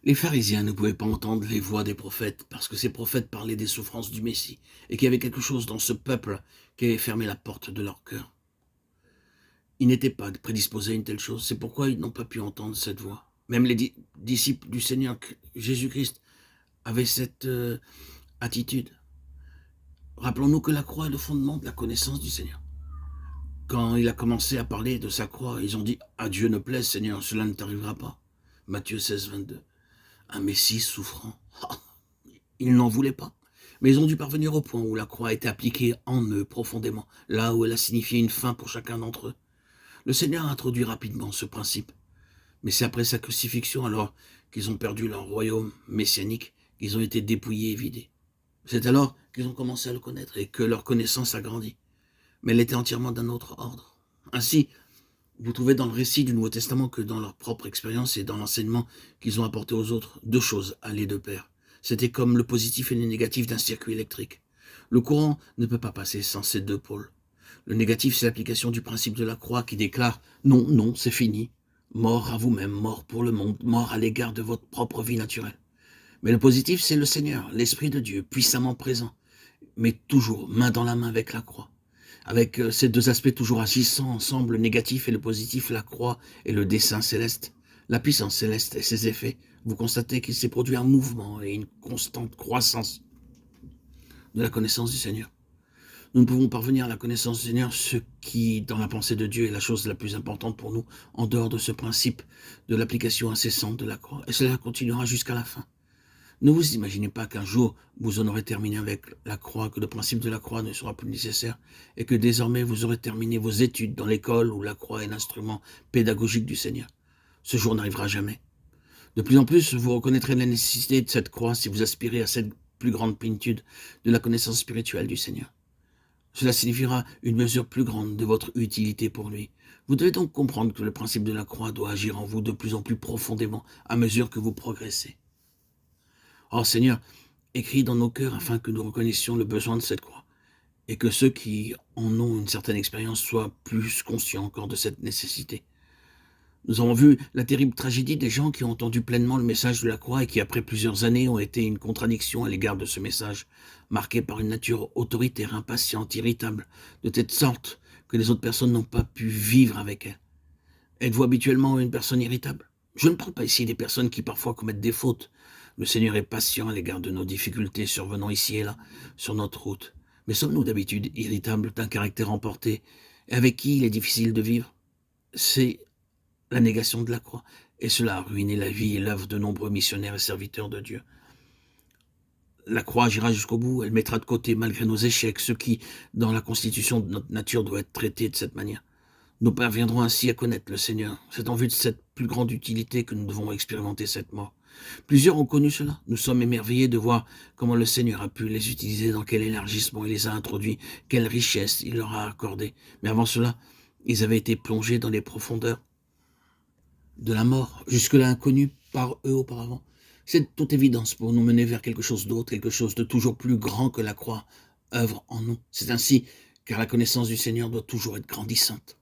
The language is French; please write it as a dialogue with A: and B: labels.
A: Les pharisiens ne pouvaient pas entendre les voix des prophètes, parce que ces prophètes parlaient des souffrances du Messie, et qu'il y avait quelque chose dans ce peuple qui avait fermé la porte de leur cœur. Ils n'étaient pas prédisposés à une telle chose, c'est pourquoi ils n'ont pas pu entendre cette voix. Même les disciples du Seigneur Jésus-Christ avaient cette attitude. Rappelons-nous que la croix est le fondement de la connaissance du Seigneur. Quand il a commencé à parler de sa croix, ils ont dit « À Dieu ne plaise, Seigneur, cela ne t'arrivera pas ». Matthieu 16, 22. Un Messie souffrant. Ils n'en voulaient pas. Mais ils ont dû parvenir au point où la croix a été appliquée en eux profondément, là où elle a signifié une fin pour chacun d'entre eux. Le Seigneur a introduit rapidement ce principe. Mais c'est après sa crucifixion, alors qu'ils ont perdu leur royaume messianique, qu'ils ont été dépouillés et vidés. C'est alors qu'ils ont commencé à le connaître et que leur connaissance a grandi. Mais elle était entièrement d'un autre ordre. Ainsi, vous trouvez dans le récit du Nouveau Testament que dans leur propre expérience et dans l'enseignement qu'ils ont apporté aux autres, deux choses allaient de pair. C'était comme le positif et le négatif d'un circuit électrique. Le courant ne peut pas passer sans ces deux pôles. Le négatif, c'est l'application du principe de la croix qui déclare « Non, non, c'est fini. Mort à vous-même, mort pour le monde, mort à l'égard de votre propre vie naturelle. » Mais le positif, c'est le Seigneur, l'Esprit de Dieu, puissamment présent, mais toujours main dans la main avec la croix. Avec ces deux aspects toujours agissant ensemble, le négatif et le positif, la croix et le dessein céleste, la puissance céleste et ses effets, vous constatez qu'il s'est produit un mouvement et une constante croissance de la connaissance du Seigneur. Nous ne pouvons parvenir à la connaissance du Seigneur, ce qui, dans la pensée de Dieu, est la chose la plus importante pour nous, en dehors de ce principe de l'application incessante de la croix. Et cela continuera jusqu'à la fin. Ne vous imaginez pas qu'un jour, vous en aurez terminé avec la croix, que le principe de la croix ne sera plus nécessaire, et que désormais vous aurez terminé vos études dans l'école où la croix est l'instrument pédagogique du Seigneur. Ce jour n'arrivera jamais. De plus en plus, vous reconnaîtrez la nécessité de cette croix si vous aspirez à cette plus grande plénitude de la connaissance spirituelle du Seigneur. Cela signifiera une mesure plus grande de votre utilité pour lui. Vous devez donc comprendre que le principe de la croix doit agir en vous de plus en plus profondément à mesure que vous progressez. Oh Seigneur, écris dans nos cœurs afin que nous reconnaissions le besoin de cette croix et que ceux qui en ont une certaine expérience soient plus conscients encore de cette nécessité. Nous avons vu la terrible tragédie des gens qui ont entendu pleinement le message de la croix et qui, après plusieurs années, ont été une contradiction à l'égard de ce message, marqué par une nature autoritaire, impatiente, irritable, de telle sorte que les autres personnes n'ont pas pu vivre avec elle. Êtes-vous habituellement une personne irritable? Je ne parle pas ici des personnes qui parfois commettent des fautes. Le Seigneur est patient à l'égard de nos difficultés survenant ici et là, sur notre route. Mais sommes-nous d'habitude irritables, d'un caractère emporté, et avec qui il est difficile de vivre? C'est la négation de la croix, et cela a ruiné la vie et l'œuvre de nombreux missionnaires et serviteurs de Dieu. La croix agira jusqu'au bout, elle mettra de côté, malgré nos échecs, ce qui, dans la constitution de notre nature, doit être traité de cette manière. Nous parviendrons ainsi à connaître le Seigneur. C'est en vue de cette plus grande utilité que nous devons expérimenter cette mort. Plusieurs ont connu cela. Nous sommes émerveillés de voir comment le Seigneur a pu les utiliser, dans quel élargissement il les a introduits, quelle richesse il leur a accordé. Mais avant cela, ils avaient été plongés dans les profondeurs de la mort, jusque-là inconnue par eux auparavant. C'est de toute évidence pour nous mener vers quelque chose d'autre, quelque chose de toujours plus grand que la croix œuvre en nous. C'est ainsi, car la connaissance du Seigneur doit toujours être grandissante.